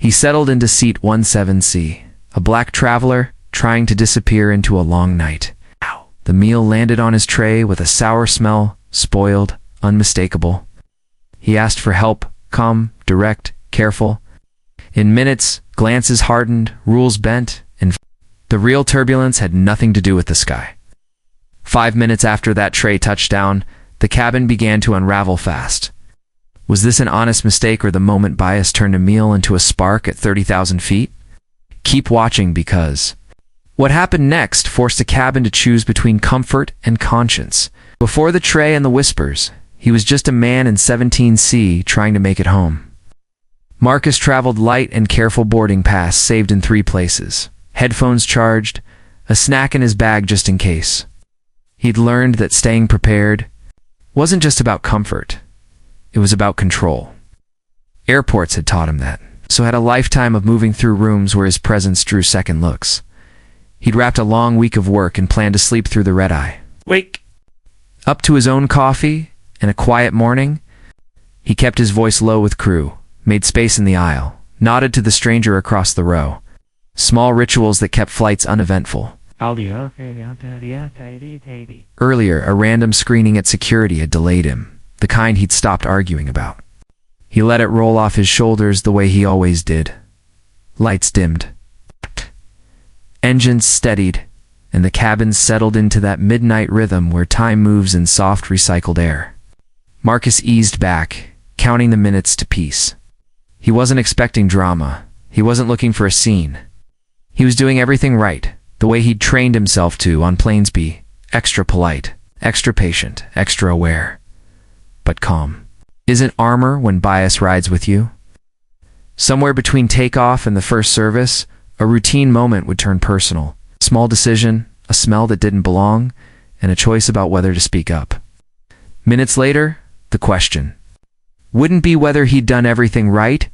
He settled into seat 17C, a black traveler trying to disappear into a long night. The meal landed on his tray with a sour smell, spoiled, unmistakable. He asked for help, calm, direct, careful. In minutes, glances hardened, rules bent, and the real turbulence had nothing to do with the sky. 5 minutes after that tray touched down, the cabin began to unravel fast. Was this an honest mistake or the moment bias turned a meal into a spark at 30,000 feet? Keep watching because what happened next forced the cabin to choose between comfort and conscience. Before the tray and the whispers, he was just a man in 17C trying to make it home. Marcus traveled light and careful boarding pass saved in 3 places, headphones charged, a snack in his bag just in case. He'd learned that staying prepared wasn't just about comfort, it was about control. Airports had taught him that, so had a lifetime of moving through rooms where his presence drew second looks. He'd wrapped a long week of work and planned to sleep through the red-eye. Wake! Up to his own coffee and a quiet morning, he kept his voice low with crew, made space in the aisle, nodded to the stranger across the row. Small rituals that kept flights uneventful. Earlier, a random screening at security had delayed him, the kind he'd stopped arguing about. He let it roll off his shoulders the way he always did. Lights dimmed. Engines steadied, and the cabin settled into that midnight rhythm where time moves in soft recycled air. Marcus eased back, counting the minutes to peace. He wasn't expecting drama. He wasn't looking for a scene. He was doing everything right, the way he'd trained himself to on planes be, extra polite, extra patient, extra aware. But calm. Isn't armor when bias rides with you? Somewhere between takeoff and the first service, a routine moment would turn personal. Small decision, a smell that didn't belong, and a choice about whether to speak up. Minutes later, the question. Wouldn't be whether he'd done everything right,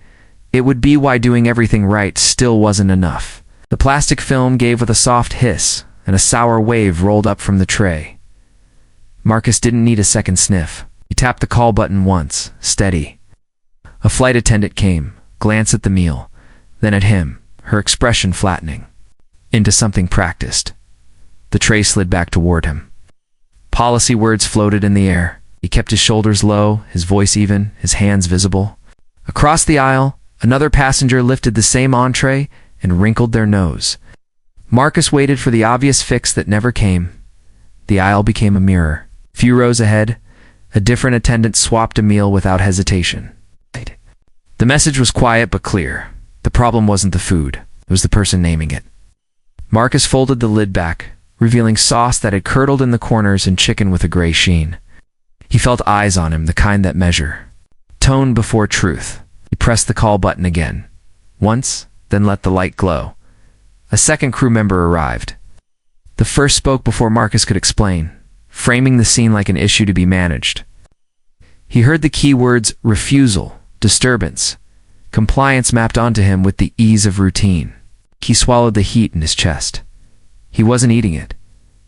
it would be why doing everything right still wasn't enough. The plastic film gave with a soft hiss, and a sour wave rolled up from the tray. Marcus didn't need a second sniff. He tapped the call button once, steady. A flight attendant came, glanced at the meal, then at him, her expression flattening into something practiced. The tray slid back toward him. Policy words floated in the air. He kept his shoulders low, his voice even, his hands visible. Across the aisle, another passenger lifted the same entree and wrinkled their nose. Marcus waited for the obvious fix that never came. The aisle became a mirror. Few rows ahead, a different attendant swapped a meal without hesitation. The message was quiet but clear. The problem wasn't the food, it was the person naming it. Marcus folded the lid back, revealing sauce that had curdled in the corners and chicken with a gray sheen. He felt eyes on him, the kind that measure. Tone before truth. He pressed the call button again. Once, then let the light glow. A second crew member arrived. The first spoke before Marcus could explain, framing the scene like an issue to be managed. He heard the key words refusal, disturbance, compliance mapped onto him with the ease of routine. He swallowed the heat in his chest. He wasn't eating it.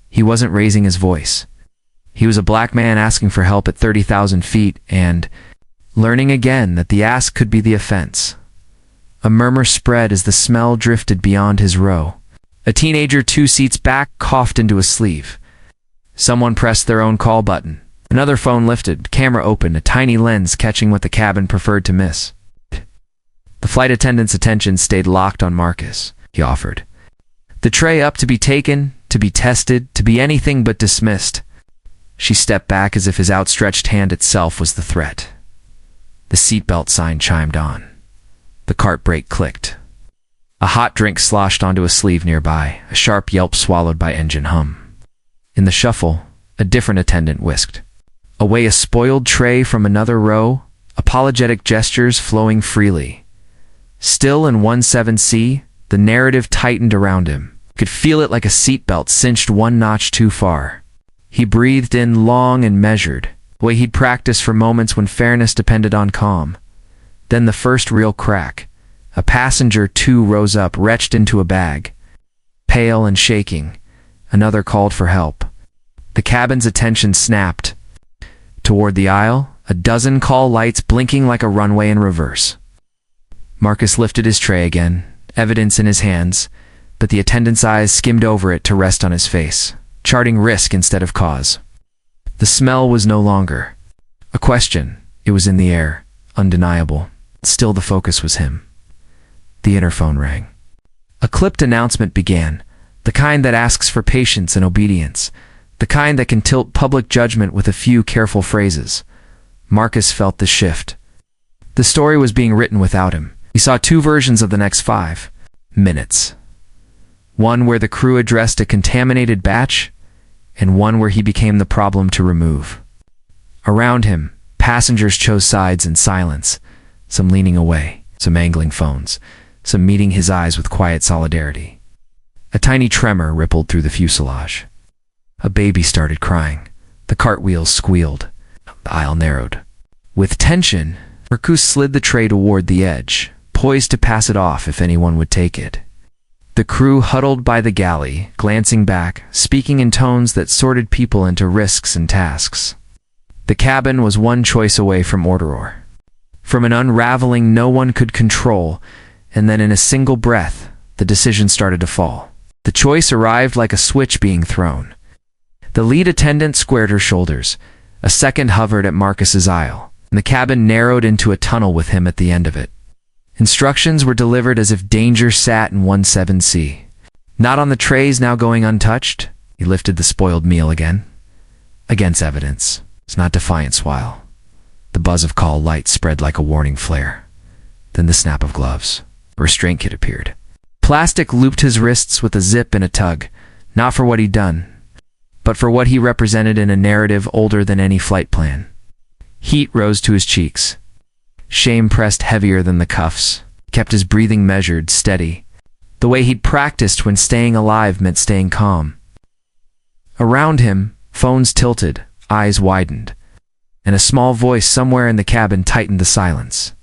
He wasn't raising his voice. He was a black man asking for help at 30,000 feet and learning again that the ask could be the offense. A murmur spread as the smell drifted beyond his row. A teenager 2 seats back coughed into a sleeve. Someone pressed their own call button. Another phone lifted, camera open, a tiny lens catching what the cabin preferred to miss. The flight attendant's attention stayed locked on Marcus. He offered. The tray up to be taken, to be tested, to be anything but dismissed. She stepped back as if his outstretched hand itself was the threat. The seatbelt sign chimed on. The cart brake clicked. A hot drink sloshed onto a sleeve nearby, a sharp yelp swallowed by engine hum. In the shuffle, a different attendant whisked away a spoiled tray from another row, apologetic gestures flowing freely. Still in 17C, the narrative tightened around him. He could feel it like a seatbelt cinched 1 notch too far. He breathed in long and measured, the way he'd practiced for moments when fairness depended on calm. Then the first real crack. A passenger 2 rose up, retched into a bag. Pale and shaking, another called for help. The cabin's attention snapped. Toward the aisle, a dozen call lights blinking like a runway in reverse. Marcus lifted his tray again, evidence in his hands, but the attendant's eyes skimmed over it to rest on his face, charting risk instead of cause. The smell was no longer a question. It was in the air, undeniable. Still the focus was him. The interphone rang. A clipped announcement began, the kind that asks for patience and obedience, the kind that can tilt public judgment with a few careful phrases. Marcus felt the shift. The story was being written without him. He saw two versions of the next 5 minutes. One where the crew addressed a contaminated batch, and one where he became the problem to remove. Around him, passengers chose sides in silence, some leaning away, some angling phones, some meeting his eyes with quiet solidarity. A tiny tremor rippled through the fuselage. A baby started crying. The cartwheels squealed. The aisle narrowed. With tension, Marcus slid the tray toward the edge, poised to pass it off if anyone would take it. The crew huddled by the galley, glancing back, speaking in tones that sorted people into risks and tasks. The cabin was one choice away from order, from an unraveling no one could control, and then in a single breath, the decision started to fall. The choice arrived like a switch being thrown. The lead attendant squared her shoulders. A second hovered at Marcus's aisle, and the cabin narrowed into a tunnel with him at the end of it. Instructions were delivered as if danger sat in 17C. Not on the trays now going untouched. He lifted the spoiled meal again. Against evidence. It's not defiance while. The buzz of call light spread like a warning flare. Then the snap of gloves. A restraint kit appeared. Plastic looped his wrists with a zip and a tug, not for what he'd done, but for what he represented in a narrative older than any flight plan. Heat rose to his cheeks. Shame pressed heavier than the cuffs, kept his breathing measured, steady, the way he'd practiced when staying alive meant staying calm. Around him, phones tilted, eyes widened, and a small voice somewhere in the cabin tightened the silence.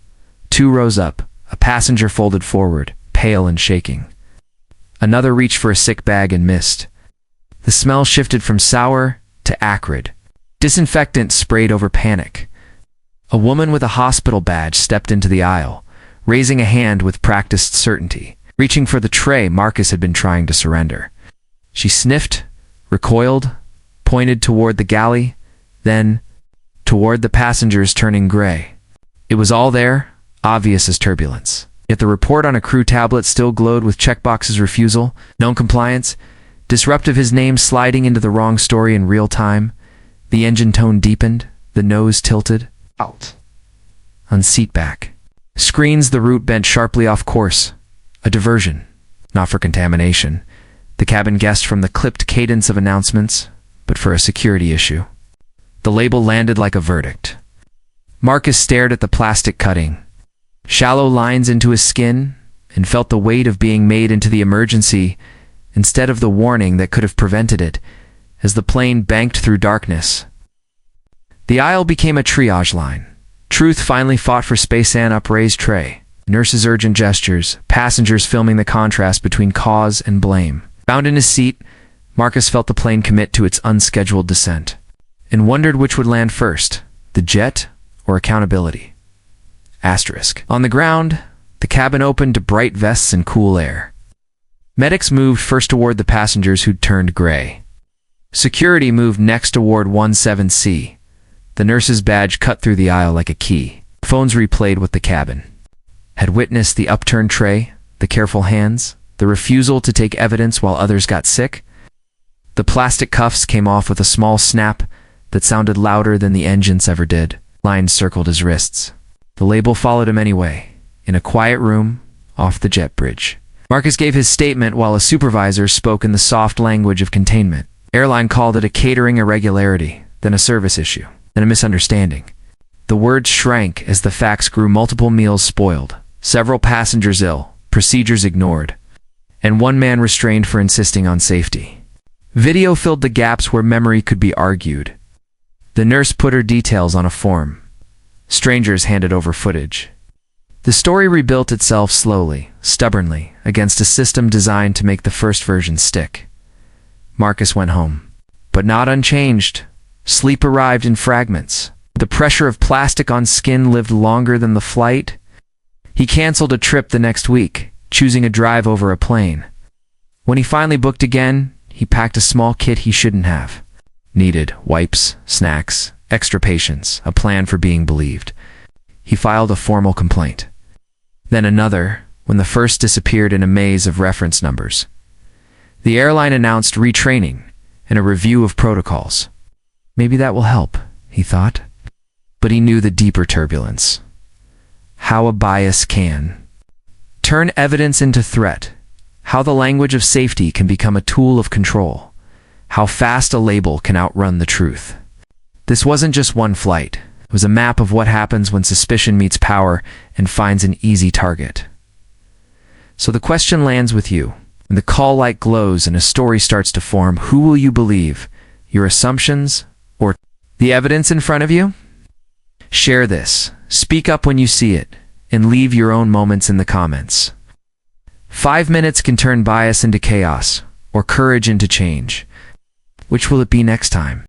2 rose up, a passenger folded forward, pale and shaking. Another reached for a sick bag and missed. The smell shifted from sour to acrid. Disinfectant sprayed over panic. A woman with a hospital badge stepped into the aisle, raising a hand with practiced certainty, reaching for the tray Marcus had been trying to surrender. She sniffed, recoiled, pointed toward the galley, then toward the passengers turning gray. It was all there, obvious as turbulence. Yet the report on a crew tablet still glowed with checkboxes: refusal, non-compliance, disruptive, his name sliding into the wrong story in real time. The engine tone deepened, the nose tilted. Out. On seat back. Screens, the route bent sharply off course. A diversion. Not for contamination. The cabin guessed from the clipped cadence of announcements, but for a security issue. The label landed like a verdict. Marcus stared at the plastic cutting, shallow lines into his skin, and felt the weight of being made into the emergency instead of the warning that could have prevented it, as the plane banked through darkness. The aisle became a triage line. Truth finally fought for space and upraised tray. Nurses' urgent gestures, passengers filming the contrast between cause and blame. Bound in his seat, Marcus felt the plane commit to its unscheduled descent, and wondered which would land first, the jet or accountability. Asterisk. On the ground, the cabin opened to bright vests and cool air. Medics moved first toward the passengers who'd turned gray. Security moved next toward 17C. The nurse's badge cut through the aisle like a key. Phones replayed what the cabin had witnessed: the upturned tray, the careful hands, the refusal to take evidence while others got sick. The plastic cuffs came off with a small snap that sounded louder than the engines ever did. Lines circled his wrists. The label followed him anyway, in a quiet room off the jet bridge. Marcus gave his statement while a supervisor spoke in the soft language of containment. Airline called it a catering irregularity, then a service issue, then a misunderstanding. The words shrank as the facts grew: multiple meals spoiled, several passengers ill, procedures ignored, and one man restrained for insisting on safety. Video filled the gaps where memory could be argued. The nurse put her details on a form. Strangers handed over footage. The story rebuilt itself slowly, stubbornly, against a system designed to make the first version stick. Marcus went home, but not unchanged. Sleep arrived in fragments. The pressure of plastic on skin lived longer than the flight. He canceled a trip the next week, choosing a drive over a plane. When he finally booked again, he packed a small kit he shouldn't have. Needed wipes, snacks, extra patience, a plan for being believed. He filed a formal complaint. Then another, when the first disappeared in a maze of reference numbers. The airline announced retraining and a review of protocols. Maybe that will help, he thought. But he knew the deeper turbulence. How a bias can turn evidence into threat. How the language of safety can become a tool of control. How fast a label can outrun the truth. This wasn't just one flight. It was a map of what happens when suspicion meets power and finds an easy target. So the question lands with you. When the call light glows and a story starts to form, who will you believe? Your assumptions or the evidence in front of you? Share this, speak up when you see it, and leave your own moments in the comments. 5 minutes can turn bias into chaos, or courage into change. Which will it be next time?